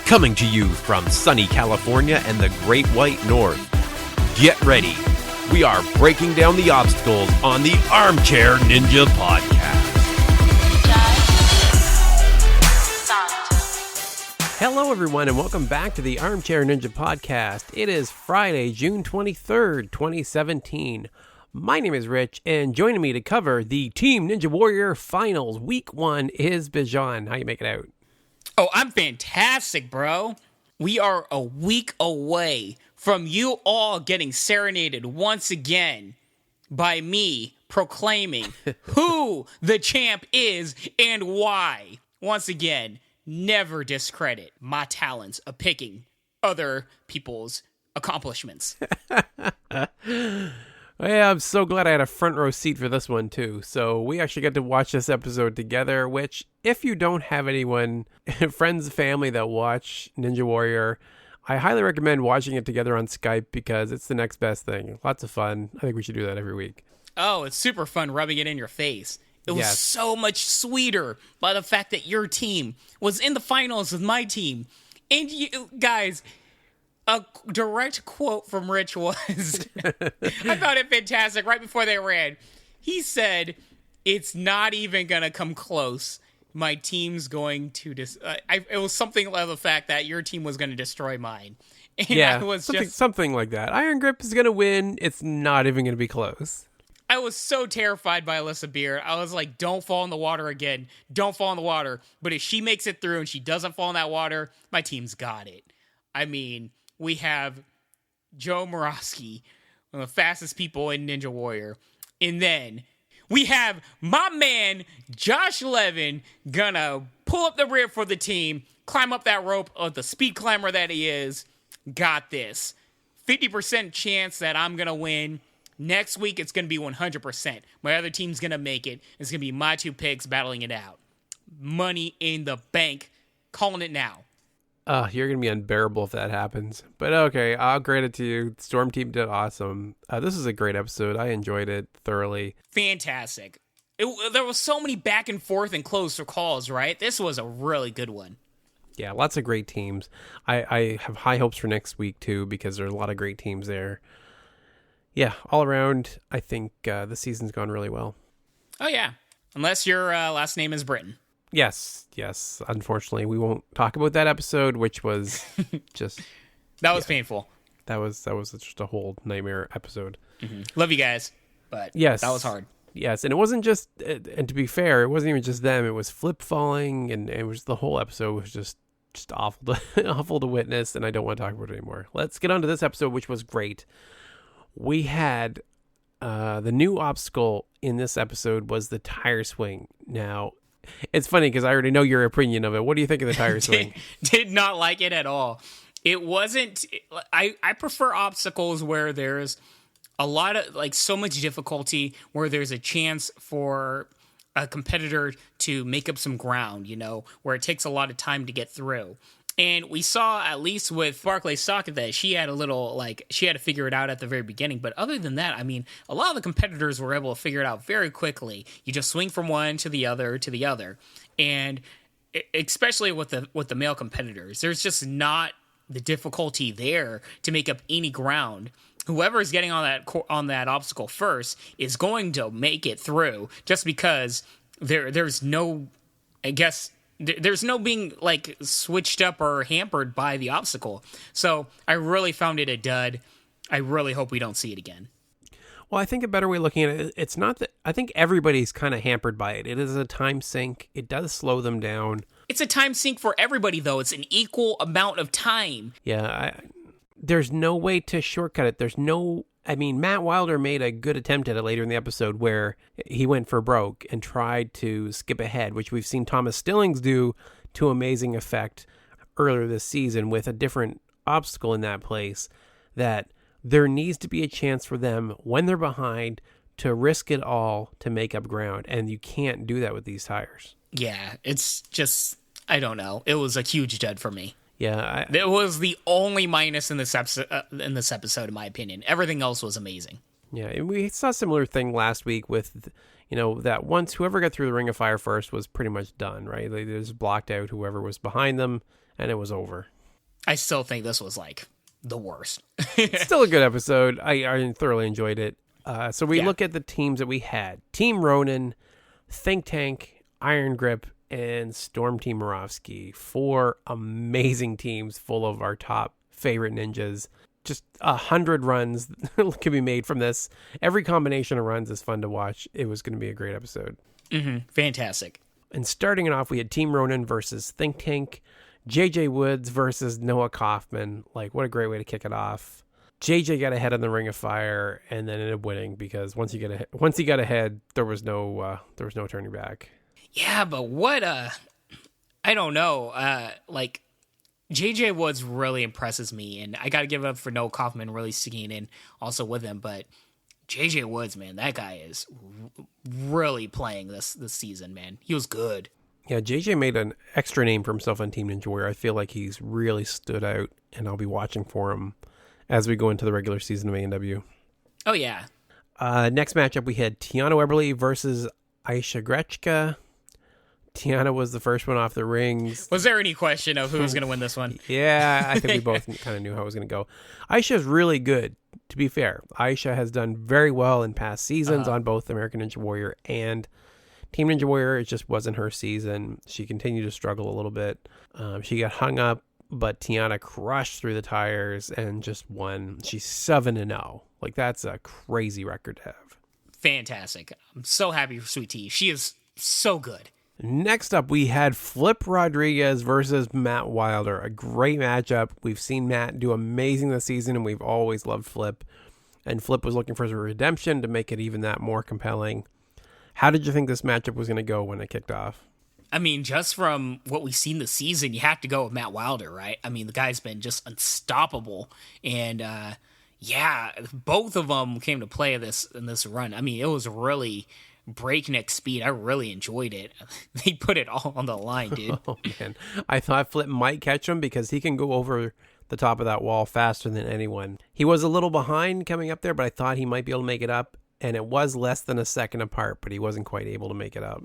Coming to you from sunny California and the Great White North. Get ready. We are breaking down the obstacles on the Armchair Ninja Podcast. Hello, everyone, and welcome back to the Armchair Ninja Podcast. It is Friday, June 23rd, 2017. My name is Rich, and joining me to cover the Team Ninja Warrior Finals Week 1 is Bijan. How you make it out? Oh, I'm fantastic, bro. We are a week away from you all getting serenaded once again by me proclaiming who the champ is and why. Once again, never discredit my talents of picking other people's accomplishments. Yeah, I'm so glad I had a front row seat for this one, too. So we actually got to watch this episode together, which, if you don't have anyone, friends, family that watch Ninja Warrior, I highly recommend watching it together on Skype because it's the next best thing. Lots of fun. I think we should do that every week. Oh, it's super fun rubbing it in your face. It was so much sweeter by the fact that your team was in the finals with my team. And you guys, a direct quote from Rich was, I found it fantastic right before they ran. He said, it's not even going to come close. My team's going to, it was something like the fact that your team was going to destroy mine. And yeah, something like that. Iron Grip is going to win. It's not even going to be close. I was so terrified by Allyssa Beird. I was like, don't fall in the water again. Don't fall in the water. But if she makes it through and she doesn't fall in that water, my team's got it. I mean, we have Joe Moravsky, one of the fastest people in Ninja Warrior. And then we have my man, Josh Levin, gonna pull up the rear for the team, climb up that rope of the speed climber that he is. Got this. 50% chance that I'm gonna win. Next week, it's going to be 100%. My other team's going to make it. It's going to be my two picks battling it out. Money in the bank. Calling it now. You're going to be unbearable if that happens. But okay, I'll grant it to you. Storm Team did awesome. This is a great episode. I enjoyed it thoroughly. Fantastic. There was so many back and forth and close calls, right? This was a really good one. Yeah, lots of great teams. I have high hopes for next week, too, because there's a lot of great teams there. Yeah, all around, I think the season's gone really well. Oh, yeah. Unless your last name is Britain. Yes. Unfortunately, we won't talk about that episode, which was just... That was painful. That was just a whole nightmare episode. Mm-hmm. Love you guys, but yes, that was hard. Yes, and it wasn't just... And to be fair, it wasn't even just them. It was Flip falling, and it was the whole episode was just awful awful to witness, and I don't want to talk about it anymore. Let's get on to this episode, which was great. We had the new obstacle in this episode was the tire swing. Now, it's funny because I already know your opinion of it. What do you think of the tire swing? Did not like it at all. It wasn't... I prefer obstacles where there's a lot of, like, so much difficulty, where there's a chance for a competitor to make up some ground, you know, where it takes a lot of time to get through. And we saw, at least with Barclay Stockett, that she had she had to figure it out at the very beginning. But other than that, I mean, a lot of the competitors were able to figure it out very quickly. You just swing from one to the other. And especially with the male competitors, there's just not the difficulty there to make up any ground. Whoever is getting on that obstacle first is going to make it through, just because there's no, I guess... There's no being, like, switched up or hampered by the obstacle. So I really found it a dud. I really hope we don't see it again. Well, I think a better way of looking at it, it's not that... I think everybody's kind of hampered by it. It is a time sink. It does slow them down. It's a time sink for everybody, though. It's an equal amount of time. Yeah, there's no way to shortcut it. There's no... I mean, Matt Wilder made a good attempt at it later in the episode where he went for broke and tried to skip ahead, which we've seen Thomas Stillings do to amazing effect earlier this season with a different obstacle in that place, that there needs to be a chance for them when they're behind to risk it all to make up ground. And you can't do that with these tires. Yeah, it's just, I don't know. It was a huge dud for me. Yeah, it was the only minus in this episode, in my opinion. Everything else was amazing. Yeah, and we saw a similar thing last week with, that once whoever got through the Ring of Fire first was pretty much done, right? They just blocked out whoever was behind them, and it was over. I still think this was like the worst. Still a good episode. I thoroughly enjoyed it. So we look at the teams that we had. Team Ronin, Think Tank, Iron Grip, and Storm Team Moravsky. 4 amazing teams full of our top favorite ninjas. Just 100 runs can be made from this. Every combination of runs is fun to watch. It was going to be a great episode. Fantastic. And starting it off, we had Team Ronin versus Think Tank, JJ Woods versus Noah Kaufman. Like, what a great way to kick it off. JJ got ahead on the Ring of Fire and then ended up winning because once he got ahead, there was no turning back. Yeah, but what I don't know. Like, JJ Woods really impresses me, and I got to give it up for Noah Kaufman really sticking in also with him. But JJ Woods, man, that guy is really playing this season, man. He was good. Yeah, JJ made an extra name for himself on Team Ninja Warrior. I feel like he's really stood out, and I'll be watching for him as we go into the regular season of ANW. Oh, yeah. Next matchup, we had Tiana Webberley versus Aisha Grechka. Tiana was the first one off the rings. Was there any question of who was going to win this one? Yeah, I think we both kind of knew how it was going to go. Aisha's really good, to be fair. Aisha has done very well in past seasons on both American Ninja Warrior and Team Ninja Warrior. It just wasn't her season. She continued to struggle a little bit. She got hung up, but Tiana crushed through the tires and just won. She's 7-0. Like, that's a crazy record to have. Fantastic. I'm so happy for Sweet Tea. She is so good. Next up, we had Flip Rodriguez versus Matt Wilder. A great matchup. We've seen Matt do amazing this season, and we've always loved Flip. And Flip was looking for his redemption to make it even that more compelling. How did you think this matchup was going to go when it kicked off? I mean, just from what we've seen this season, you have to go with Matt Wilder, right? I mean, the guy's been just unstoppable. And, both of them came to play in this run. I mean, it was really breakneck speed. I really enjoyed it. They put it all on the line, dude. Oh, man. I thought Flip might catch him because he can go over the top of that wall faster than anyone. He was a little behind coming up there, but I thought he might be able to make it up. And it was less than a second apart, but he wasn't quite able to make it up.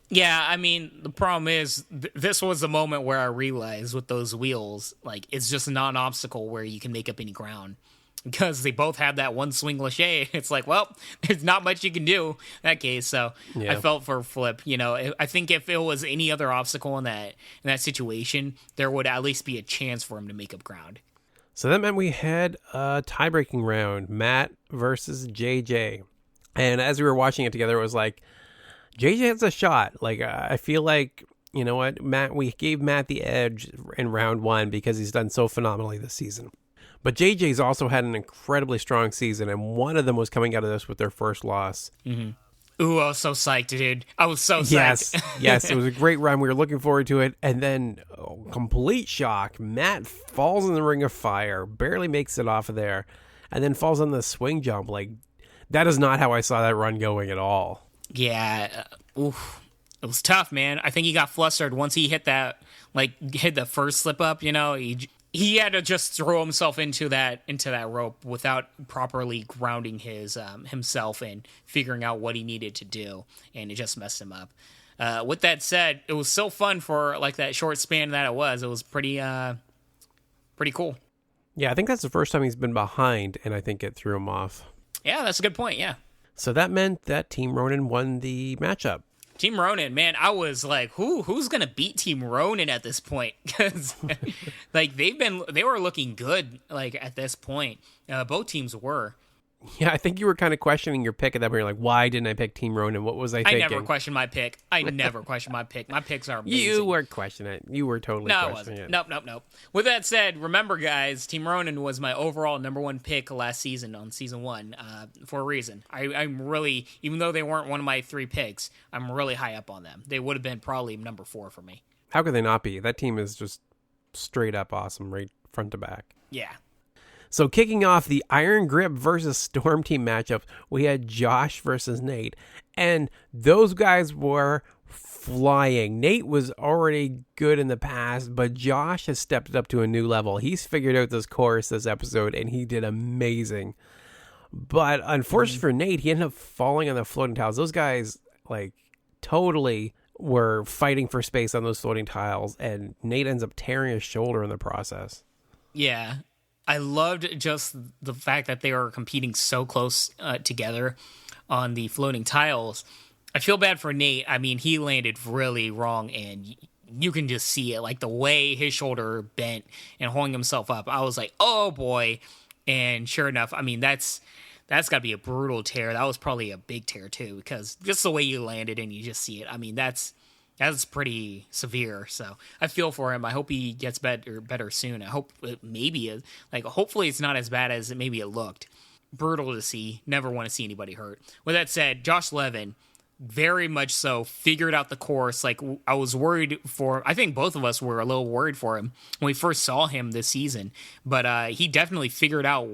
Yeah, I mean, the problem is this was the moment where I realized with those wheels, like, it's just not an obstacle where you can make up any ground. Because they both have that one swing lache. It's like, well, there's not much you can do in that case. So yeah. I felt for Flip. You know, I think if it was any other obstacle in that situation, there would at least be a chance for him to make up ground. So that meant we had a tie-breaking round, Matt versus JJ. And as we were watching it together, it was like, JJ has a shot. Like, I feel like, you know what, we gave Matt the edge in round 1 because he's done so phenomenally this season. But JJ's also had an incredibly strong season, and one of them was coming out of this with their first loss. Mm-hmm. Ooh, I was so psyched, dude. I was so psyched. Yes, it was a great run. We were looking forward to it. And then, complete shock, Matt falls in the Ring of Fire, barely makes it off of there, and then falls on the swing jump. Like, that is not how I saw that run going at all. Yeah, it was tough, man. I think he got flustered once he hit the first slip up, you know, he had to just throw himself into that rope without properly grounding his himself and figuring out what he needed to do, and it just messed him up. With that said, it was so fun for like that short span that it was. It was pretty cool. Yeah, I think that's the first time he's been behind, and I think it threw him off. Yeah, that's a good point. Yeah. So that meant that Team Ronin won the matchup. Team Ronin, man, I was like, who's gonna beat Team Ronin at this point? Because like they were looking good like at this point. Both teams were. Yeah, I think you were kind of questioning your pick at that point. You're like, why didn't I pick Team Ronin? What was I thinking? I never questioned my pick. My picks are amazing. You were questioning it. You were totally questioning it. Nope. With that said, remember, guys, Team Ronin was my overall number 1 pick last season on season 1 for a reason. I'm really, even though they weren't one of my 3 picks, I'm really high up on them. They would have been probably number 4 for me. How could they not be? That team is just straight up awesome, right front to back. Yeah. So kicking off the Iron Grip versus Storm Team matchup, we had Josh versus Nate. And those guys were flying. Nate was already good in the past, but Josh has stepped it up to a new level. He's figured out this course this episode, and he did amazing. But unfortunately for Nate, he ended up falling on the floating tiles. Those guys, like, totally were fighting for space on those floating tiles, and Nate ends up tearing his shoulder in the process. Yeah. I loved just the fact that they were competing so close together on the floating tiles. I feel bad for Nate. I mean, he landed really wrong, and you can just see it, like the way his shoulder bent and holding himself up. I was like, oh boy. And sure enough, I mean, that's got to be a brutal tear. That was probably a big tear too, because just the way you landed and you just see it. I mean, that's pretty severe. So I feel for him. I hope he gets better soon. I hope hopefully it's not as bad as maybe it looked. Brutal to see. Never want to see anybody hurt. With that said, Josh Levin, very much so, figured out the course. Like, I was worried for, I think both of us were a little worried for him when we first saw him this season, but he definitely figured out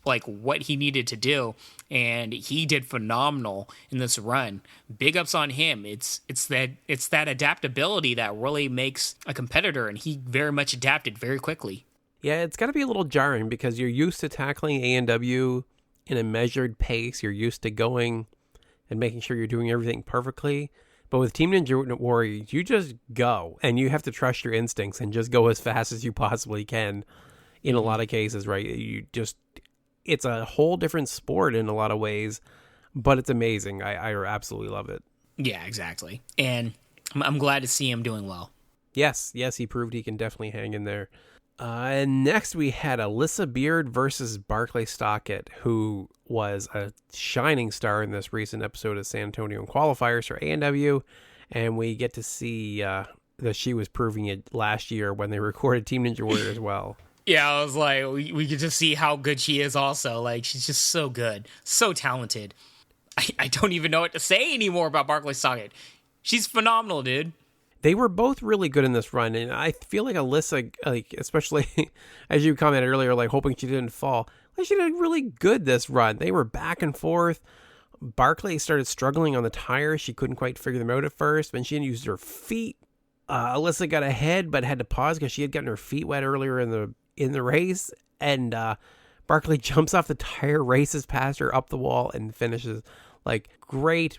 like what he needed to do, and he did phenomenal in this run. Big ups on him. It's that adaptability that really makes a competitor, and he very much adapted very quickly. Yeah, it's got to be a little jarring because you're used to tackling ANW in a measured pace. You're used to going and making sure you're doing everything perfectly. But with Team Ninja Warrior, you just go, and you have to trust your instincts and just go as fast as you possibly can in a lot of cases, right? It's a whole different sport in a lot of ways, but it's amazing. I absolutely love it. Yeah, exactly. And I'm glad to see him doing well. Yes, he proved he can definitely hang in there. And next we had Allyssa Beird versus Barclay Stockett, who was a shining star in this recent episode of San Antonio qualifiers for ANW, and we get to see that she was proving it last year when they recorded Team Ninja Warrior as well. Yeah, I was like, we could just see how good she is also. Like, she's just so good, so talented. I don't even know what to say anymore about Barclay Stockett. She's phenomenal, dude. They were both really good in this run, and I feel like Allyssa, like, especially as you commented earlier, like hoping she didn't fall, like she did really good this run. They were back and forth. Barclay started struggling on the tires. She couldn't quite figure them out at first, but she used her feet. Allyssa got ahead, but had to pause because she had gotten her feet wet earlier in the race, and Barclay jumps off the tire, races past her up the wall, and finishes. Like, great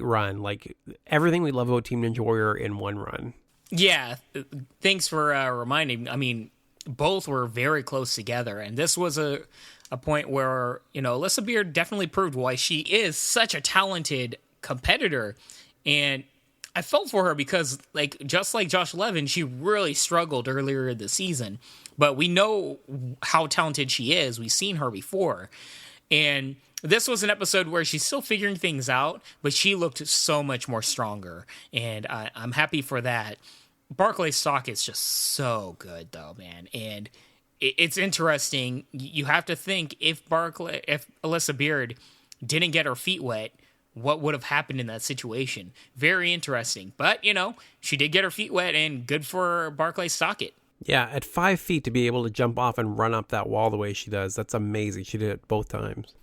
run. Like, everything we love about Team Ninja Warrior in one run. Yeah, thanks for reminding. I mean, both were very close together, and this was a point where, you know, Allyssa Beird definitely proved why she is such a talented competitor. And I felt for her because, like, just like Josh Levin, she really struggled earlier in the season, but we know how talented she is. We've seen her before, and this was an episode where she's still figuring things out, but she looked so much more stronger, and I'm happy for that. Barclay Stockett's just so good, though, man, and it's interesting. You have to think if Allyssa Beird didn't get her feet wet, what would have happened in that situation? Very interesting, but you know, she did get her feet wet, and good for Barclay Stockett. Yeah, at 5 feet to be able to jump off and run up that wall the way she does, that's amazing. She did it both times.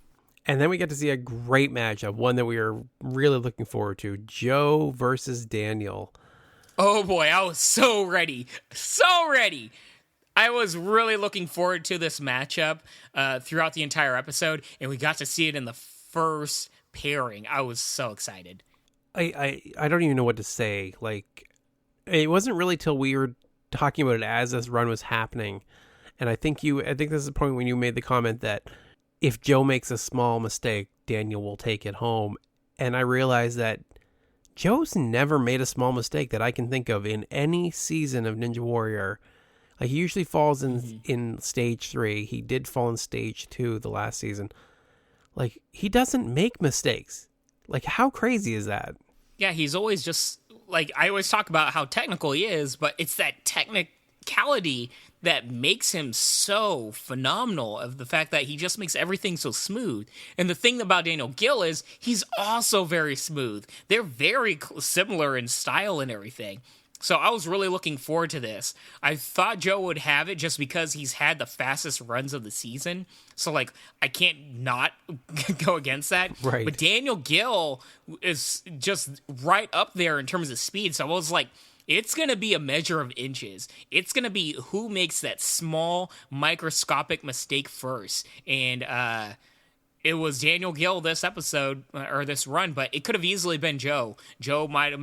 And then we get to see a great matchup, one that we are really looking forward to. Joe versus Daniel. Oh boy, I was so ready. So ready. I was really looking forward to this matchup throughout the entire episode, and we got to see it in the first pairing. I was so excited. I don't even know what to say. Like, it wasn't really till we were talking about it as this run was happening. And I think this is the point when you made the comment that if Joe makes a small mistake, Daniel will take it home. And I realized that Joe's never made a small mistake that I can think of in any season of Ninja Warrior. Like, he usually falls in stage 3. He did fall in stage 2 the last season. Like, he doesn't make mistakes. Like, how crazy is that? Yeah, he's always just, like, I always talk about how technical he is, but it's that technicality that makes him so phenomenal, of the fact that he just makes everything so smooth. And the thing about Daniel Gill is he's also very smooth. They're very similar in style and everything. So I was really looking forward to this. I thought Joe would have it just because he's had the fastest runs of the season. So, like, I can't not go against that. Right. But Daniel Gill is just right up there in terms of speed. So I was like, it's going to be a measure of inches. It's going to be who makes that small, microscopic mistake first. And it was Daniel Gill this episode or this run, but it could have easily been Joe. Joe might have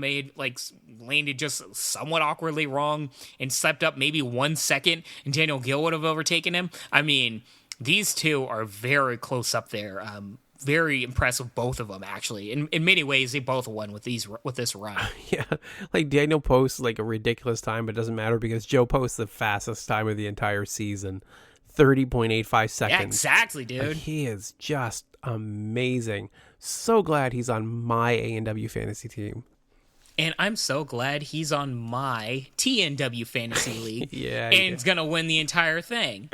landed just somewhat awkwardly wrong and slept up maybe 1 second, and Daniel Gill would have overtaken him. I mean, these two are very close up there. Very impressed with both of them, actually. In many ways, they both won with this run. Yeah, like Daniel posts like a ridiculous time, but it doesn't matter because Joe posts the fastest time of the entire season, 30.85 seconds. Yeah, exactly, dude. Like, he is just amazing. So glad he's on my ANW fantasy team. And I'm so glad he's on my TNW fantasy league. Yeah, and he's gonna win the entire thing.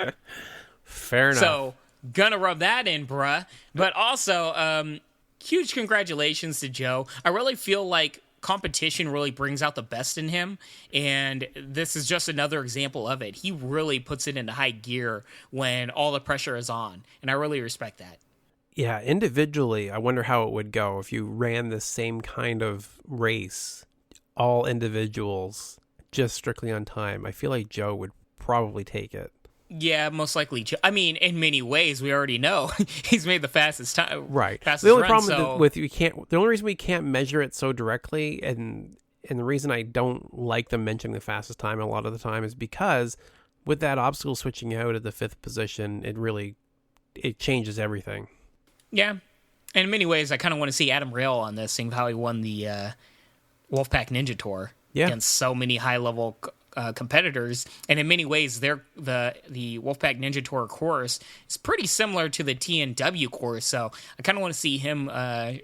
Fair enough. So, gonna rub that in, bruh. But also, huge congratulations to Joe. I really feel like competition really brings out the best in him, and this is just another example of it. He really puts it into high gear when all the pressure is on, and I really respect that. Yeah, individually, I wonder how it would go if you ran the same kind of race, all individuals, just strictly on time. I feel like Joe would probably take it. Yeah, most likely. I mean, in many ways, we already know he's made the fastest time. Right. Fastest the only run, problem with we can't. The only reason we can't measure it so directly, and the reason I don't like them mentioning the fastest time a lot of the time, is because with that obstacle switching out at the 5th position, it changes everything. Yeah, and in many ways, I kind of want to see Adam Rail on this, seeing how he won the Wolfpack Ninja Tour against so many high level competitors, and in many ways, the Wolfpack Ninja Tour course is pretty similar to the TNW course. So I kind of want to see him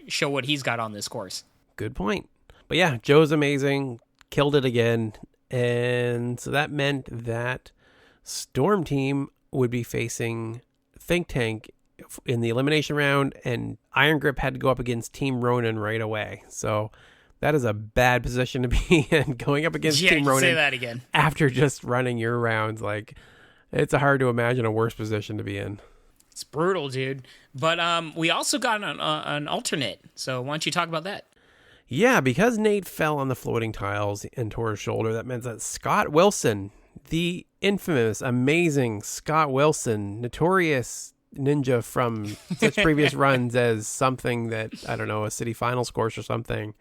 show what he's got on this course. Good point. But yeah, Joe's amazing, killed it again, and so that meant that Storm Team would be facing Think Tank in the elimination round, and Iron Grip had to go up against Team Ronin right away. So that is a bad position to be in, going up against Team Ronin. Say that again. After just running your rounds. Like, it's hard to imagine a worse position to be in. It's brutal, dude. But we also got an alternate. So why don't you talk about that? Yeah, because Nate fell on the floating tiles and tore his shoulder, that meant that Scott Wilson, the infamous, amazing Scott Wilson, notorious ninja from such previous runs as something that, I don't know, a city finals course or something.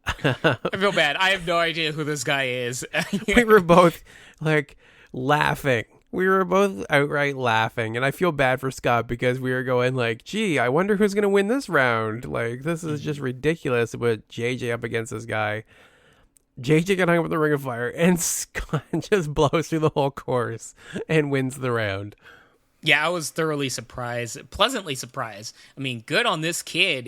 I feel bad. I have no idea who this guy is. We were both like laughing. We were both outright laughing, and I feel bad for Scott because we were going like, gee, I wonder who's going to win this round. Like, this is just ridiculous to put JJ up against this guy. JJ got hung up with the Ring of Fire, and Scott just blows through the whole course and wins the round. Yeah, I was thoroughly surprised, pleasantly surprised. I mean, good on this kid.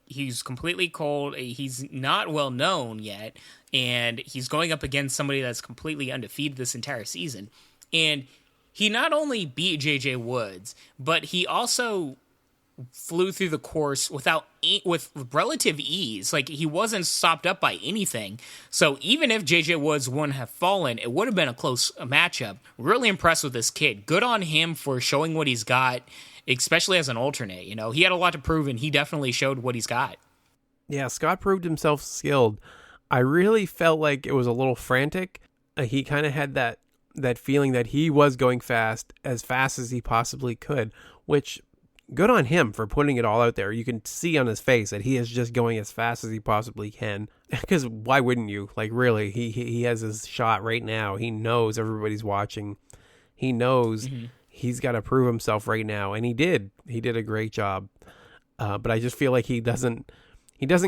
He's completely cold. He's not well known yet, and he's going up against somebody that's completely undefeated this entire season. And he not only beat JJ Woods, but he also flew through the course with relative ease. Like, he wasn't stopped up by anything. So even if JJ Woods wouldn't have fallen, it would have been a close matchup. Really impressed with this kid. Good on him for showing what he's got, especially as an alternate. You know, he had a lot to prove, and he definitely showed what he's got. Yeah, Scott proved himself skilled. I really felt like it was a little frantic. He kind of had that feeling that he was going fast as he possibly could, which, good on him for putting it all out there. You can see on his face that he is just going as fast as he possibly can. Because why wouldn't you? Like, really, he has his shot right now. He knows everybody's watching. He knows he's got to prove himself right now, and he did. He did a great job. But I just feel like he doesn't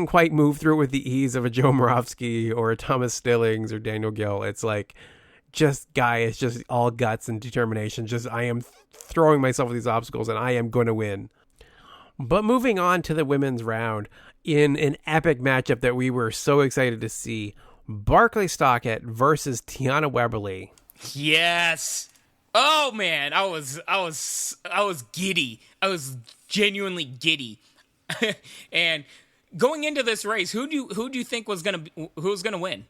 quite move through it with the ease of a Joe Moravsky or a Thomas Stillings or Daniel Gill. It's like, it's just all guts and determination. Just, I am throwing myself at these obstacles and I am going to win. But moving on to the women's round, in an epic matchup that we were so excited to see, Barclay Stockett versus Tiana Webberley. Yes. Oh man, I was giddy. I was genuinely giddy. And going into this race, who do you think was going to win?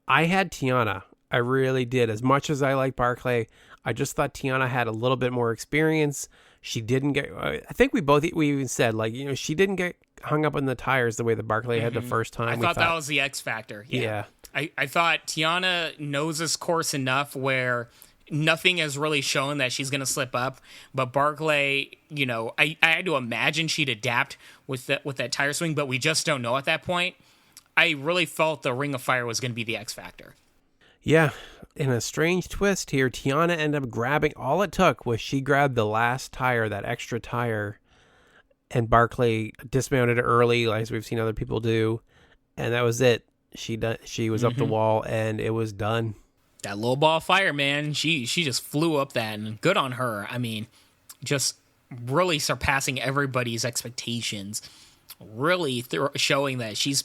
I had Tiana. I really did. As much as I like Barclay, I just thought Tiana had a little bit more experience. She didn't get, I think we even said, like, you know, she didn't get hung up on the tires the way that Barclay had the first time. I thought that was the X factor. Yeah. I thought Tiana knows this course enough where nothing has really shown that she's going to slip up. But Barclay, I had to imagine she'd adapt with that tire swing, but we just don't know at that point. I really felt the Ring of Fire was going to be the X factor. Yeah, in a strange twist here, Tiana ended up grabbing, all it took was she grabbed the last tire, that extra tire, and Barclay dismounted it early, as we've seen other people do, and that was it. She was up the wall, and it was done. That low ball of fire, man, she just flew up that, and good on her. I mean, just really surpassing everybody's expectations. Really showing that she's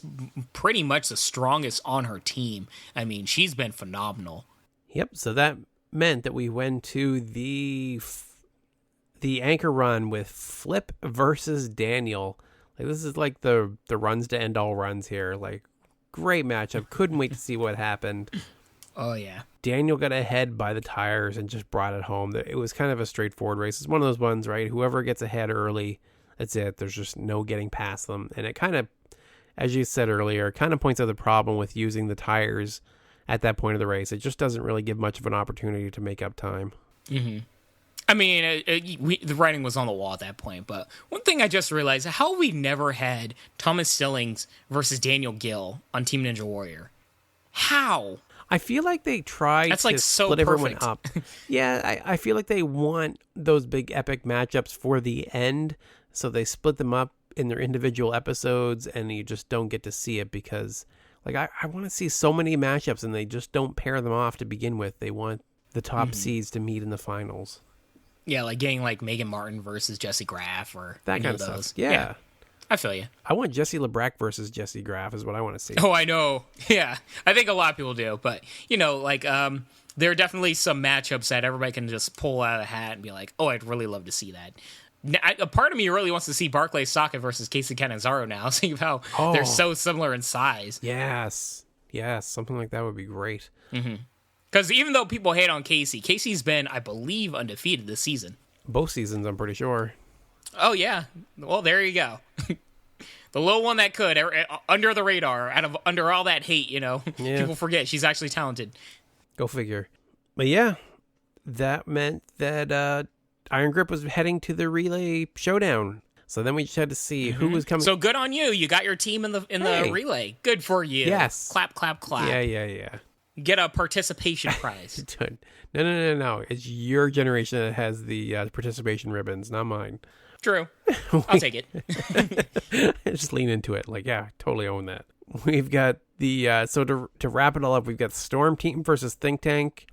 pretty much the strongest on her team. I mean, she's been phenomenal. Yep, so that meant that we went to the anchor run with Flip versus Daniel. Like, this is like the runs to end all runs here. Like, great matchup. Couldn't wait to see what happened. Oh, yeah. Daniel got ahead by the tires and just brought it home. It was kind of a straightforward race. It's one of those ones, right? Whoever gets ahead early, that's it. There's just no getting past them. And it kind of, as you said earlier, kind of points out the problem with using the tires at that point of the race. It just doesn't really give much of an opportunity to make up time. Mm-hmm. I mean, the writing was on the wall at that point. But one thing I just realized, how we never had Thomas Stillings versus Daniel Gill on Team Ninja Warrior. How? I feel like they tried to split everyone up. Yeah, I feel like they want those big epic matchups for the end. So they split them up in their individual episodes, and you just don't get to see it because, like, I want to see so many matchups, and they just don't pair them off to begin with. They want the top seeds to meet in the finals. Yeah, like getting like Megan Martin versus Jessie Graff or that kind of those. Stuff. Yeah, I feel you. I want Jessie LeBrack versus Jessie Graff is what I want to see. Oh, I know. Yeah, I think a lot of people do, but there are definitely some matchups that everybody can just pull out of the hat and be like, "Oh, I'd really love to see that." A part of me really wants to see Barclay Stockett versus Casey Catanzaro now, seeing how they're so similar in size. Yes, something like that would be great. Because even though people hate on Casey's been, I believe, undefeated this season. Both seasons, I'm pretty sure. Oh, yeah. Well, there you go. The little one that could, under the radar, under all that hate, people forget she's actually talented. Go figure. But yeah, that meant that Iron Grip was heading to the relay showdown. So then we just had to see who was coming. So good on you. You got your team in the relay. Good for you. Yes. Clap, clap, clap. Yeah. Get a participation prize. No. It's your generation that has the participation ribbons, not mine. True. I'll take it. Just lean into it. Like, yeah, totally own that. We've got the so to wrap it all up, we've got Storm Team versus Think Tank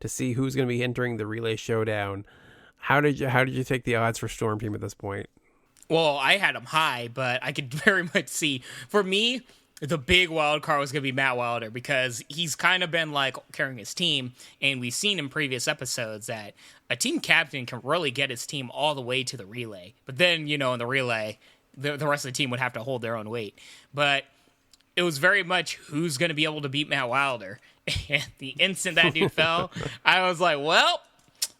to see who's going to be entering the relay showdown. How did you take the odds for Storm Team at this point? Well, I had them high, but I could very much see, for me, the big wild card was going to be Matt Wilder, because he's kind of been like carrying his team, and we've seen in previous episodes that a team captain can really get his team all the way to the relay. But then, in the relay, the rest of the team would have to hold their own weight. But it was very much who's going to be able to beat Matt Wilder. And the instant that dude fell, I was like, well,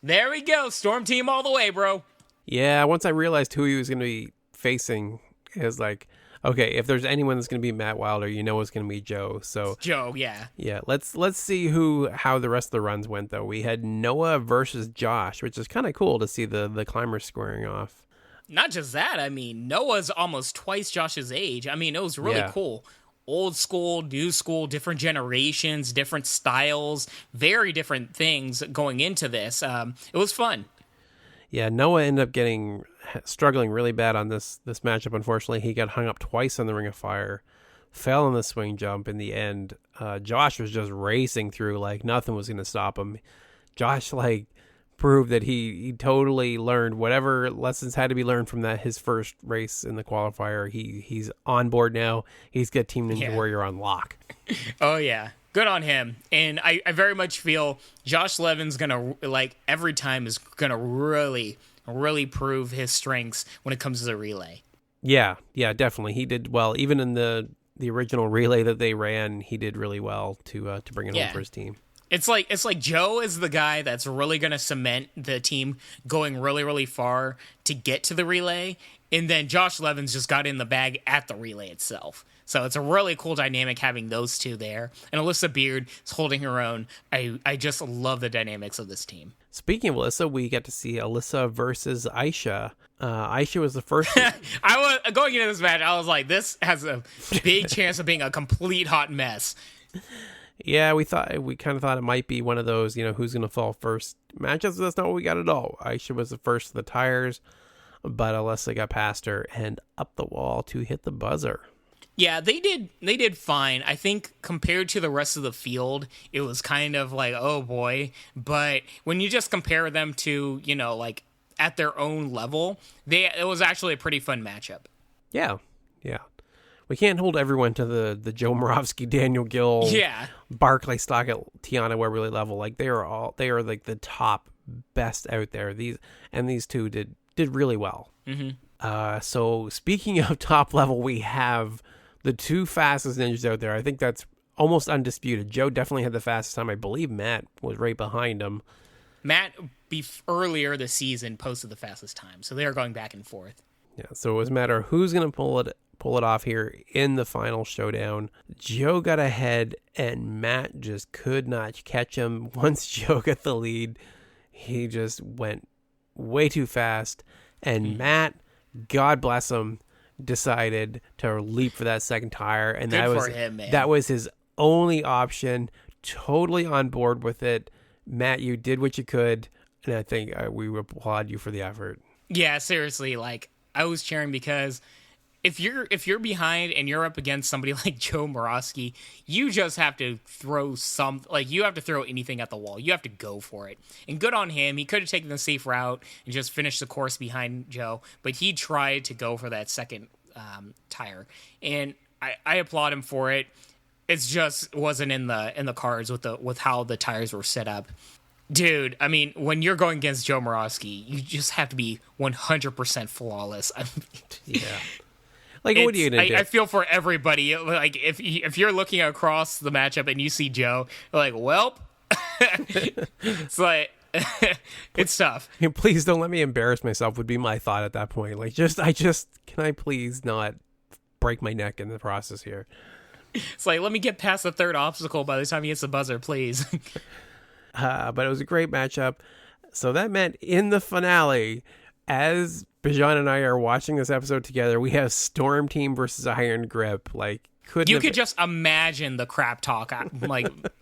there we go. Storm Team all the way, bro. Yeah, once I realized who he was going to be facing, it was like, okay, if there's anyone that's going to be Matt Wilder, it's going to be Joe. So it's Joe, yeah. Yeah, let's see how the rest of the runs went, though. We had Noah versus Josh, which is kind of cool to see the climbers squaring off. Not just that, I mean, Noah's almost twice Josh's age. I mean, it was really cool. Old school, new school, different generations, different styles, very different things going into this. It was fun. Yeah, Noah ended up struggling really bad on this matchup. Unfortunately, he got hung up twice on the Ring of Fire, fell on the swing jump in the end. Josh was just racing through like nothing was going to stop him. Josh proved that he totally learned whatever lessons had to be learned from his first race in the qualifier. He's on board now. He's got Team Ninja Warrior on lock. Oh yeah. Good on him. And I very much feel Josh Levin's going to, every time is going to really, really prove his strengths when it comes to the relay. Yeah, definitely. He did well. Even in the original relay that they ran, he did really well to bring it home for his team. It's like Joe is the guy that's really going to cement the team going really, really far to get to the relay. And then Josh Levin's just got in the bag at the relay itself. So it's a really cool dynamic having those two there. And Allyssa Beird is holding her own. I just love the dynamics of this team. Speaking of Allyssa, we get to see Allyssa versus Aisha. Aisha was the first. I was going into this match, I was like, this has a big chance of being a complete hot mess. Yeah, we kind of thought it might be one of those, who's going to fall first matchups. That's not what we got at all. Aisha was the first of the tires, but Allyssa got past her and up the wall to hit the buzzer. Yeah, they did fine. I think compared to the rest of the field, it was kind of like, oh boy. But when you just compare them to, like at their own level, it was actually a pretty fun matchup. Yeah. We can't hold everyone to the Joe Moravsky, Daniel Gill, Barclay Stockett, Tiana Webberley level. Like they are like the top best out there. These two did really well. Mm-hmm. So speaking of top level, we have the two fastest ninjas out there. I think that's almost undisputed. Joe definitely had the fastest time. I believe Matt was right behind him. Matt, earlier this season, posted the fastest time. So they are going back and forth. Yeah, so it was a matter of who's going to pull it off here in the final showdown. Joe got ahead, and Matt just could not catch him. Once Joe got the lead, he just went way too fast. And Matt, God bless him, decided to leap for that second tire, and that was his only option. Totally on board with it. Matt, you did what you could, and I think we applaud you for the effort. Yeah, seriously, like I was cheering because if you're behind and you're up against somebody like Joe Moravsky, you just have to throw you have to throw anything at the wall. You have to go for it. And good on him. He could have taken the safe route and just finished the course behind Joe, but he tried to go for that second tire. And I applaud him for it. It just wasn't in the cards with how the tires were set up. Dude, I mean, when you're going against Joe Moravsky, you just have to be 100% flawless. Yeah. Like, what are you going to do? I feel for everybody. Like, if you're looking across the matchup and you see Joe, you're like, welp. It's like, it's tough. Please don't let me embarrass myself would be my thought at that point. Like, can I please not break my neck in the process here? It's like, let me get past the third obstacle by the time he hits the buzzer, please. But it was a great matchup. So that meant in the finale, as Bijan and I are watching this episode together, we have Storm Team versus Iron Grip. Like, you could just imagine the crap talk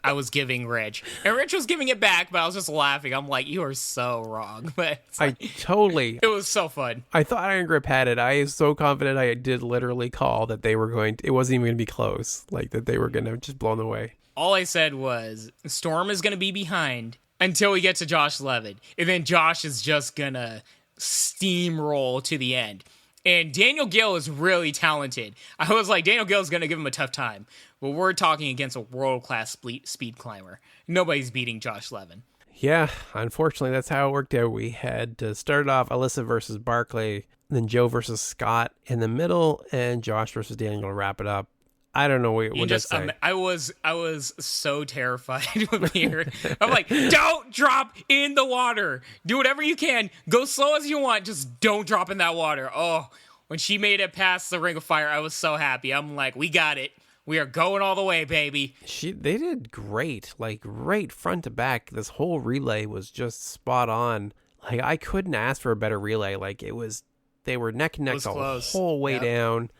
I was giving Rich. And Rich was giving it back, but I was just laughing. I'm like, you are so wrong. But it was so fun. I thought Iron Grip had it. I was so confident I did literally call that they were it wasn't even going to be close. Like, that they were going to just blow them away. All I said was, Storm is going to be behind until we get to Josh Levin. And then Josh is just going to steamroll to the end. And Daniel Gill is really talented. I was like, Daniel Gill is going to give him a tough time. But we're talking against a world-class speed climber. Nobody's beating Josh Levin. Yeah, unfortunately, that's how it worked out. We had to start off Allyssa versus Barclay, then Joe versus Scott in the middle, and Josh versus Daniel to wrap it up. I don't know what to say. I was so terrified with Beird. I'm like, don't drop in the water. Do whatever you can. Go slow as you want. Just don't drop in that water. Oh, when she made it past the Ring of Fire, I was so happy. I'm like, we got it. We are going all the way, baby. They did great. Like, right front to back. This whole relay was just spot on. Like, I couldn't ask for a better relay. Like, they were neck and neck the whole way down.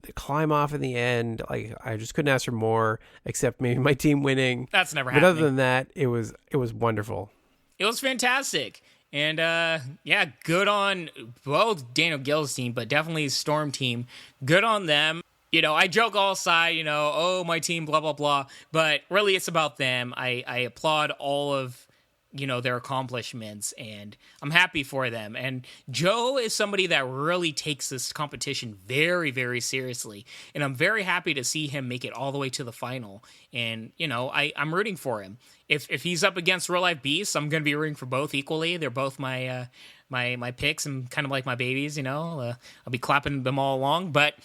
The climb off in the end, like, I just couldn't ask for more, except maybe my team winning. That's never happened. But other than that, it was wonderful. It was fantastic. And good on both Daniel Gill's team, but definitely Storm Team. Good on them. I joke all side, oh, my team, blah, blah, blah. But really, it's about them. I applaud all of their accomplishments, and I'm happy for them. And Joe is somebody that really takes this competition very, very seriously, and I'm very happy to see him make it all the way to the final. And I'm rooting for him. If he's up against real life beasts, I'm going to be rooting for both equally. They're both my my picks and kind of like my babies. I'll be clapping them all along. But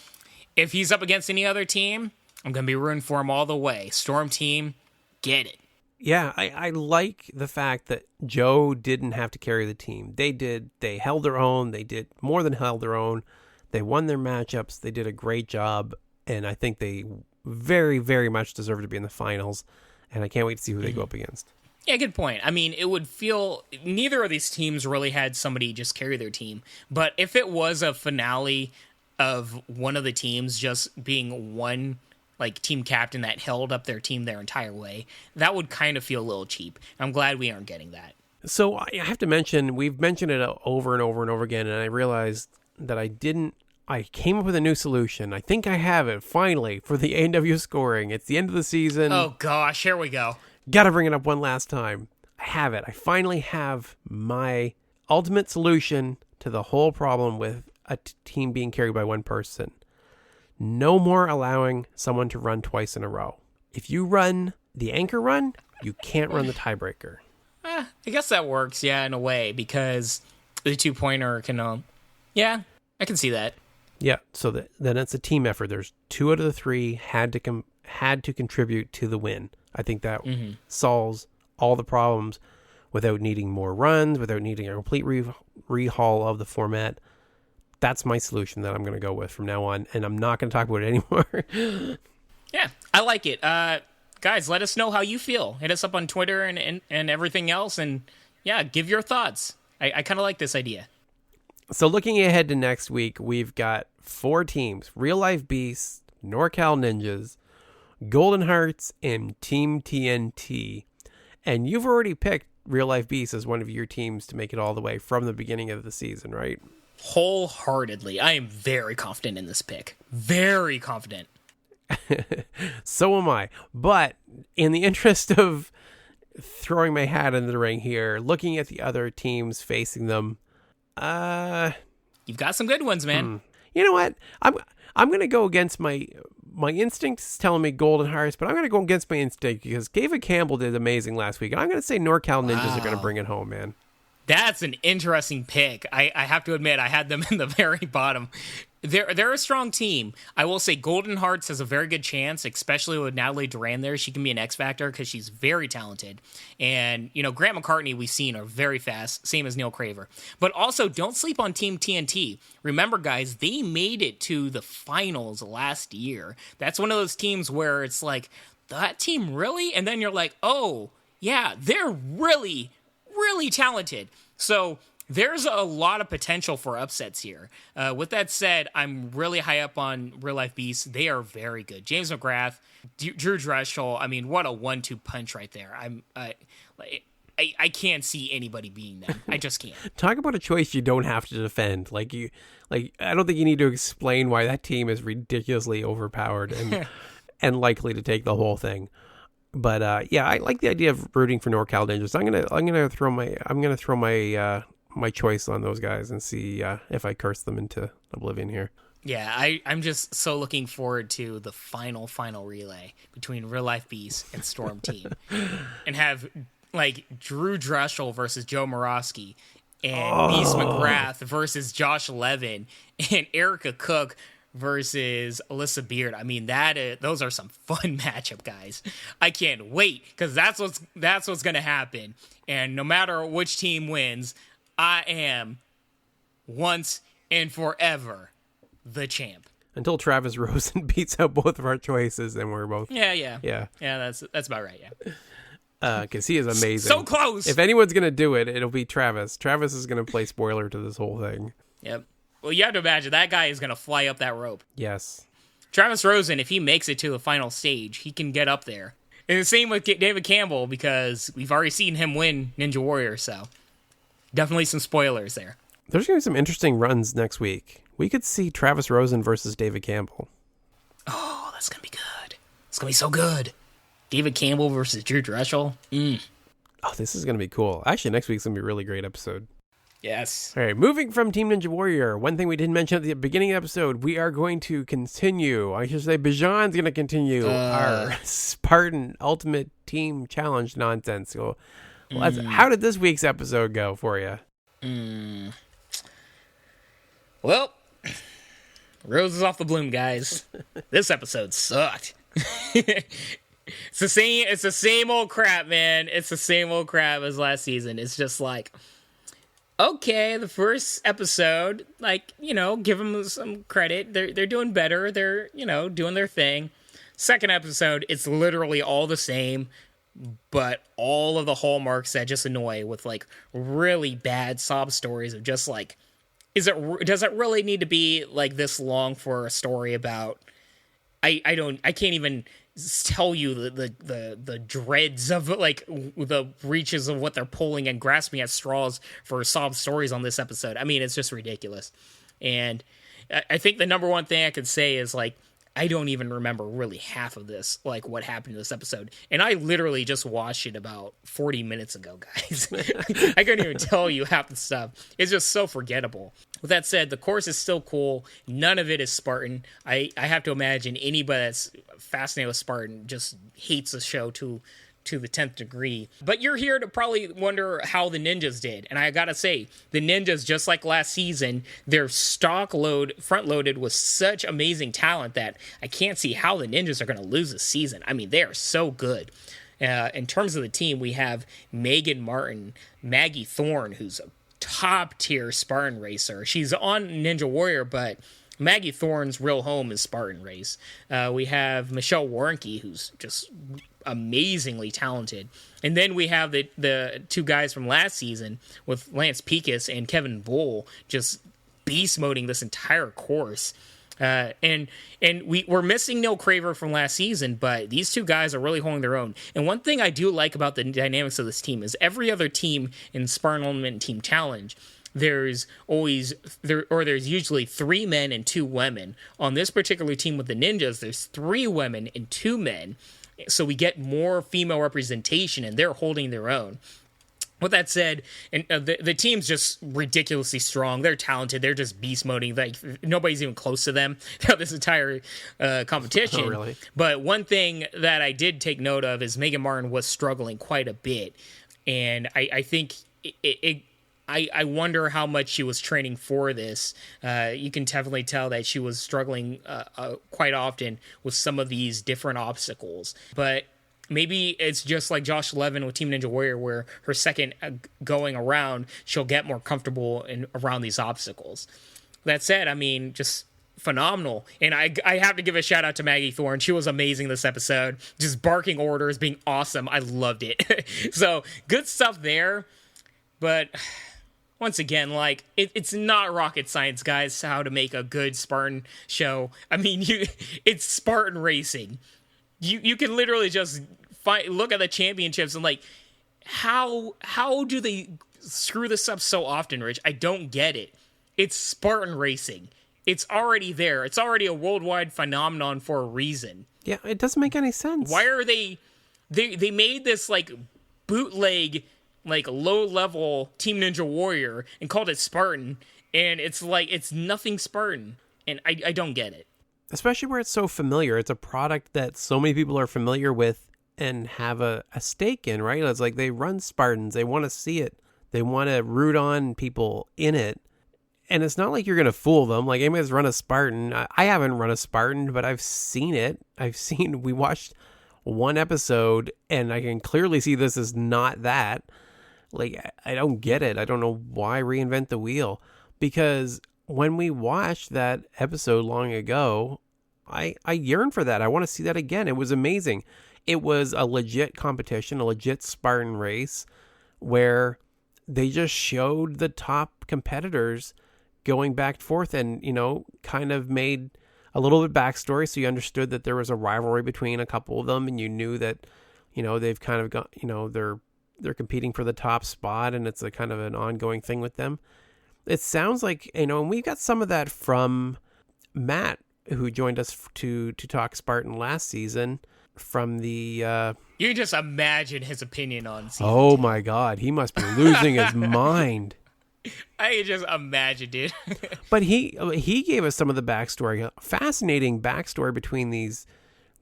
if he's up against any other team, I'm going to be rooting for him all the way. Storm Team, get it. Yeah, I like the fact that Joe didn't have to carry the team. They did. They held their own. They did more than held their own. They won their matchups. They did a great job. And I think they very, very much deserve to be in the finals. And I can't wait to see who they go up against. Yeah, good point. I mean, it would feel neither of these teams really had somebody just carry their team. But if it was a finale of one of the teams just being one like team captain that held up their team their entire way, that would kind of feel a little cheap. I'm glad we aren't getting that. So I have to mention, we've mentioned it over and over and over again, and I realized that I came up with a new solution. I think I have it, finally, for the ANW scoring. It's the end of the season. Oh, gosh, here we go. Got to bring it up one last time. I have it. I finally have my ultimate solution to the whole problem with a team being carried by one person. No more allowing someone to run twice in a row. If you run the anchor run, you can't run the tiebreaker. I guess that works, yeah, in a way, because the 2-pointer can, yeah, I can see that. Yeah, so then it's a team effort. There's 2 out of the 3 had to contribute to the win. I think that solves all the problems without needing more runs, without needing a complete rehaul of the format. That's my solution that I'm going to go with from now on, and I'm not going to talk about it anymore. Yeah, I like it. Guys, let us know how you feel. Hit us up on Twitter and everything else, and yeah, give your thoughts. I kind of like this idea. So looking ahead to next week, we've got 4 teams: Real Life Beasts, NorCal Ninjas, Golden Hearts, and Team TNT. And you've already picked Real Life Beasts as one of your teams to make it all the way from the beginning of the season, right? Wholeheartedly. I am very confident in this pick. Very confident. So am I. But in the interest of throwing my hat in the ring here, looking at the other teams facing them, you've got some good ones, man. You know what? I'm going to go against my instinct is telling me Golden Hearts, but I'm going to go against my instinct because David Campbell did amazing last week. And I'm going to say NorCal Ninjas are going to bring it home, man. That's an interesting pick. I have to admit, I had them in the very bottom. They're a strong team. I will say Golden Hearts has a very good chance, especially with Natalie Duran there. She can be an X factor because she's very talented. And, Grant McCartney we've seen are very fast, same as Neil Craver. But also, don't sleep on Team TNT. Remember, guys, they made it to the finals last year. That's one of those teams where it's like, that team really? And then you're like, oh, yeah, they're really, really talented. So there's a lot of potential for upsets here. With that said, I'm really high up on Real Life Beasts. They are very good. James McGrath, Drew Dreschel. I mean, what a 1-2 punch right there. I can't see anybody beating them. I just can't. Talk about a choice you don't have to defend. I don't think you need to explain why that team is ridiculously overpowered and and likely to take the whole thing. But yeah, I like the idea of rooting for NorCal Ninjas. I'm gonna throw my choice on those guys and see if I curse them into oblivion here. Yeah, I'm just so looking forward to the final relay between Real Life Beasts and Storm Team, and have Drew Dreschel versus Joe Moravsky, and Beast McGrath versus Josh Levin, and Erica Cook versus Allyssa Beird. I mean, those are some fun matchup, guys. I can't wait because that's what's gonna happen. And no matter which team wins, I am once and forever the champ. Until Travis Rosen beats out both of our choices, and we're both yeah. That's about right. Yeah. Because he is amazing. So close. If anyone's gonna do it, it'll be Travis. Travis is gonna play spoiler to this whole thing. Yep. Well, you have to imagine that guy is going to fly up that rope. Yes. Travis Rosen, if he makes it to the final stage, he can get up there. And the same with David Campbell, because we've already seen him win Ninja Warrior, so definitely some spoilers there. There's going to be some interesting runs next week. We could see Travis Rosen versus David Campbell. Oh, that's going to be good. It's going to be so good. David Campbell versus Drew Dreschel. Oh, this is going to be cool. Actually, next week's going to be a really great episode. Yes. All right, moving from Team Ninja Warrior, one thing we didn't mention at the beginning of the episode, we are going to continue. I should say Bijan's going to continue our Spartan Ultimate Team Challenge nonsense. So, how did this week's episode go for you? Well, roses off the bloom, guys. This episode sucked. It's the same. It's the same old crap, man. It's the same old crap as last season. It's just like, okay, the first episode, like, give them some credit. They're doing better. They're doing their thing. Second episode, it's literally all the same, but all of the hallmarks that just annoy with like really bad sob stories of just like, does it really need to be like this long for a story about? I can't even tell you the dreads of like the reaches of what they're pulling and grasping at straws for sob stories on this episode. I mean, it's just ridiculous. And I think the number one thing I could say is like, I don't even remember really half of this, like what happened in this episode. And I literally just watched it about 40 minutes ago, guys. I couldn't even tell you half the stuff. It's just so forgettable. With that said, the course is still cool. None of it is Spartan. I have to imagine anybody that's fascinated with Spartan just hates the show to the 10th degree. But you're here to probably wonder how the ninjas did. And I gotta say, the ninjas, just like last season, they're front loaded with such amazing talent that I can't see how the ninjas are going to lose this season. I mean, they are so good. In terms of the team, we have Megan Martin, Maggie Thorne, who's a top tier Spartan racer. She's on Ninja Warrior, but Maggie Thorne's real home is Spartan Race. We have Michelle Warnke, who's just amazingly talented. And then we have the two guys from last season with Lance Pekus and Kevin Bull just beast moding this entire course. And we're missing Neil Craver from last season, but these two guys are really holding their own. And one thing I do like about the dynamics of this team is every other team in Spartan Ultimate Team Challenge, there's usually 3 men and 2 women. On this particular team with the ninjas, there's 3 women and 2 men. So we get more female representation, and they're holding their own. With that said, and the team's just ridiculously strong. They're talented. They're just beast moding. Like nobody's even close to them throughout this entire competition. Oh, really? But one thing that I did take note of is Megan Martin was struggling quite a bit, and I think I wonder how much she was training for this. You can definitely tell that she was struggling quite often with some of these different obstacles. But maybe it's just like Josh Levin with Team Ninja Warrior, where her second going around, she'll get more comfortable around these obstacles. That said, I mean, just phenomenal. And I have to give a shout out to Maggie Thorne. She was amazing this episode. Just barking orders, being awesome. I loved it. So good stuff there. But once again, like, it's not rocket science, guys, how to make a good Spartan show. I mean, it's Spartan racing. You can literally just look at the championships and, like, how do they screw this up so often, Rich? I don't get it. It's Spartan racing. It's already there. It's already a worldwide phenomenon for a reason. Yeah, it doesn't make any sense. Why are they made this, like, bootleg, like, low-level Team Ninja Warrior and called it Spartan, and it's like, it's nothing Spartan, and I don't get it. Especially where it's so familiar. It's a product that so many people are familiar with and have a stake in, right? It's like they run Spartans. They want to see it. They want to root on people in it. And it's not like you're going to fool them. Like, anybody's run a Spartan. I haven't run a Spartan, but I've seen it. We watched one episode, and I can clearly see this is not that. Like, I don't get it. I don't know why reinvent the wheel. Because when we watched that episode long ago, I yearn for that. I want to see that again. It was amazing. It was a legit competition, a legit Spartan race, where they just showed the top competitors going back and forth and, kind of made a little bit backstory. So you understood that there was a rivalry between a couple of them, and you knew that, they've kind of got, they're competing for the top spot, and it's a kind of an ongoing thing with them. It sounds like, and we got some of that from Matt, who joined us to talk Spartan last season from the... You can just imagine his opinion on season 2. My God, he must be losing his mind. I just imagined it. But he gave us some of the backstory, fascinating backstory between these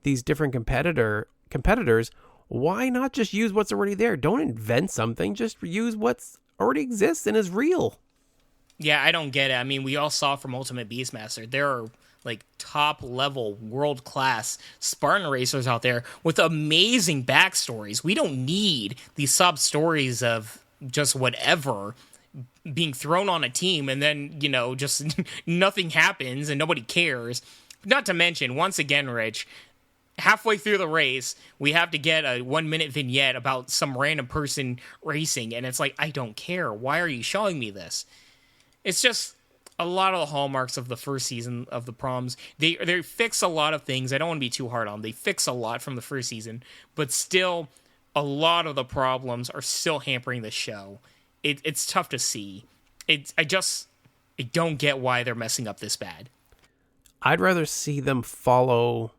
different competitors. Why not just use what's already there? Don't invent something. Just use what's already exists and is real. Yeah, I don't get it. I mean, we all saw from Ultimate Beastmaster, there are like top level world class Spartan racers out there with amazing backstories. We don't need these sub stories of just whatever being thrown on a team and then, just nothing happens and nobody cares. Not to mention, once again, Rich, halfway through the race, we have to get a 1-minute vignette about some random person racing, and it's like, I don't care. Why are you showing me this? It's just a lot of the hallmarks of the first season of the Proms. They fix a lot of things. I don't want to be too hard on them. They fix a lot from the first season, but still, a lot of the problems are still hampering the show. It's tough to see. I don't get why they're messing up this bad. I'd rather see them follow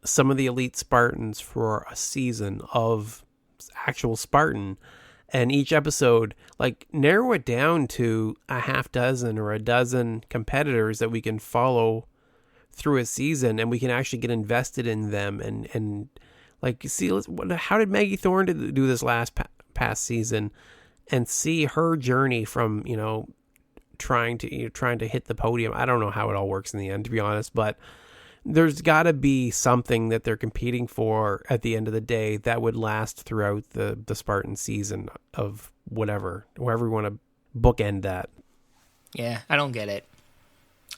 some of the elite Spartans for a season of actual Spartan, and each episode, like, narrow it down to a half dozen or a dozen competitors that we can follow through a season, and we can actually get invested in them and like, see, how did Maggie Thorne do this past season, and see her journey from, trying to hit the podium. I don't know how it all works in the end, to be honest, but there's got to be something that they're competing for at the end of the day that would last throughout the Spartan season of whatever, wherever we want to bookend that. Yeah, I don't get it.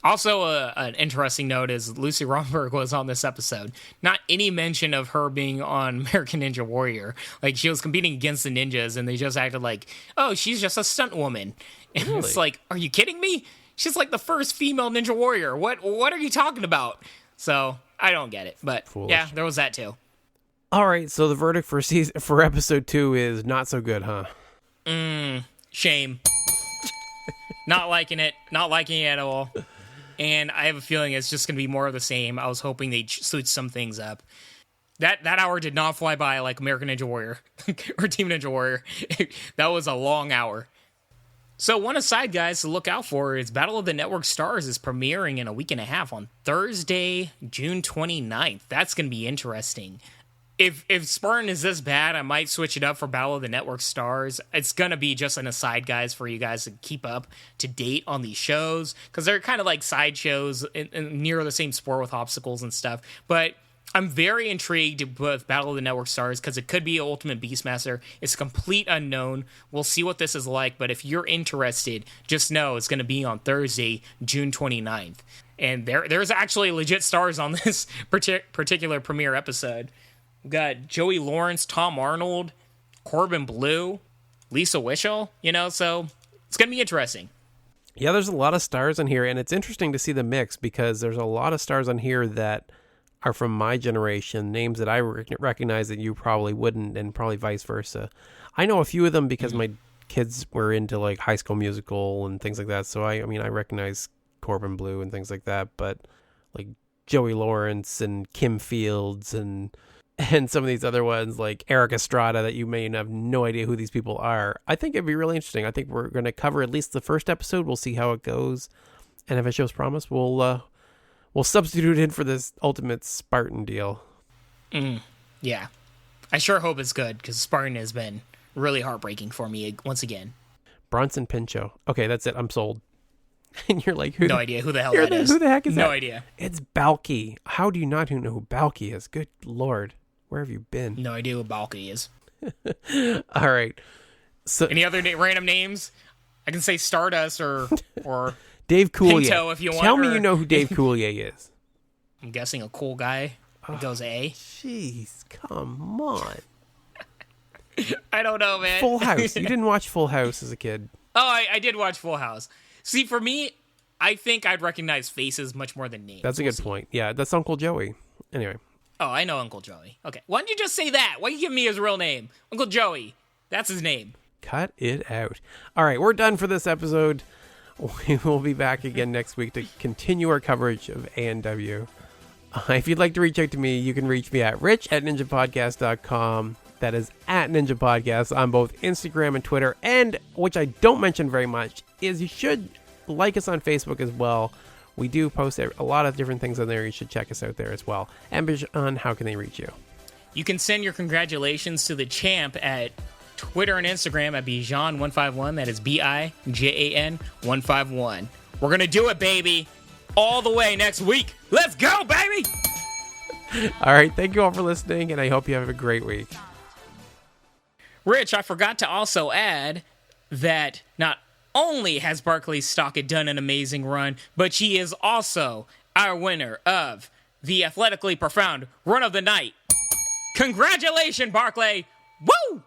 Also, an interesting note is Lucy Romberg was on this episode. Not any mention of her being on American Ninja Warrior. Like, she was competing against the ninjas, and they just acted like, oh, she's just a stunt woman. And really? It's like, are you kidding me? She's like the first female Ninja Warrior. What are you talking about? So, I don't get it. But, foolish. Yeah, there was that, too. All right, so the verdict for episode 2 is not so good, huh? Shame. Not liking it. Not liking it at all. And I have a feeling it's just going to be more of the same. I was hoping they'd switch some things up. That hour did not fly by like American Ninja Warrior or Team Ninja Warrior. That was a long hour. So one aside, guys, to look out for is Battle of the Network Stars is premiering in a week and a half on Thursday, June 29th. That's going to be interesting. If Spartan is this bad, I might switch it up for Battle of the Network Stars. It's going to be just an aside, guys, for you guys to keep up to date on these shows, because they're kind of like side shows in near the same sport with obstacles and stuff. But I'm very intrigued with Battle of the Network Stars because it could be Ultimate Beastmaster. It's a complete unknown. We'll see what this is like, but if you're interested, just know it's going to be on Thursday, June 29th. And there's actually legit stars on this particular premiere episode. We've got Joey Lawrence, Tom Arnold, Corbin Blue, Lisa Wishel, so it's going to be interesting. Yeah, there's a lot of stars on here, and it's interesting to see the mix because there's a lot of stars on here that are from my generation, names that I recognize that you probably wouldn't, and probably vice versa. I know a few of them because my kids were into like High School Musical and things like that, so I recognize Corbin Blue and things like that, but like Joey Lawrence and Kim Fields and some of these other ones like Eric Estrada that you may have no idea who these people are. I think it'd be really interesting. I think we're going to cover at least the first episode. We'll see how it goes. And if it shows promise, we'll substitute in for this Ultimate Spartan deal. Yeah. I sure hope it's good because Spartan has been really heartbreaking for me once again. Bronson Pinchot. Okay, that's it. I'm sold. And you're like, no idea who the hell that is. Who the heck is that? No idea. It's Balky. How do you not know who Balky is? Good Lord. Where have you been? No idea who Balky is. All right. So any other random names? I can say Stardust or Dave Coulier. Pinto if you want. Tell me you know who Dave Coulier is. I'm guessing a cool guy. It goes A. Jeez, come on. I don't know, man. Full House. You didn't watch Full House as a kid. Oh, I did watch Full House. See, for me, I think I'd recognize faces much more than names. That's a good point. Yeah, that's Uncle Joey. Anyway. Oh, I know Uncle Joey. Okay. Why don't you just say that? Why don't you give me his real name? Uncle Joey. That's his name. Cut it out. All right, we're done for this episode. We will be back again next week to continue our coverage of ANW. If you'd like to reach out to me, you can reach me at rich@ninjapodcast.com. That is at Ninja Podcast on both Instagram and Twitter. And, which I don't mention very much, is you should like us on Facebook as well. We do post a lot of different things on there. You should check us out there as well. And Bijan, how can they reach you? You can send your congratulations to the champ at Twitter and Instagram at Bijan151. That is Bijan151. We're going to do it, baby. all the way next week. Let's go, baby! All right, thank you all for listening, and I hope you have a great week. Rich, I forgot to also add that not only has Barclay Stockett done an amazing run, but she is also our winner of the Athletically Profound Run of the Night. Congratulations, Barclay! Woo!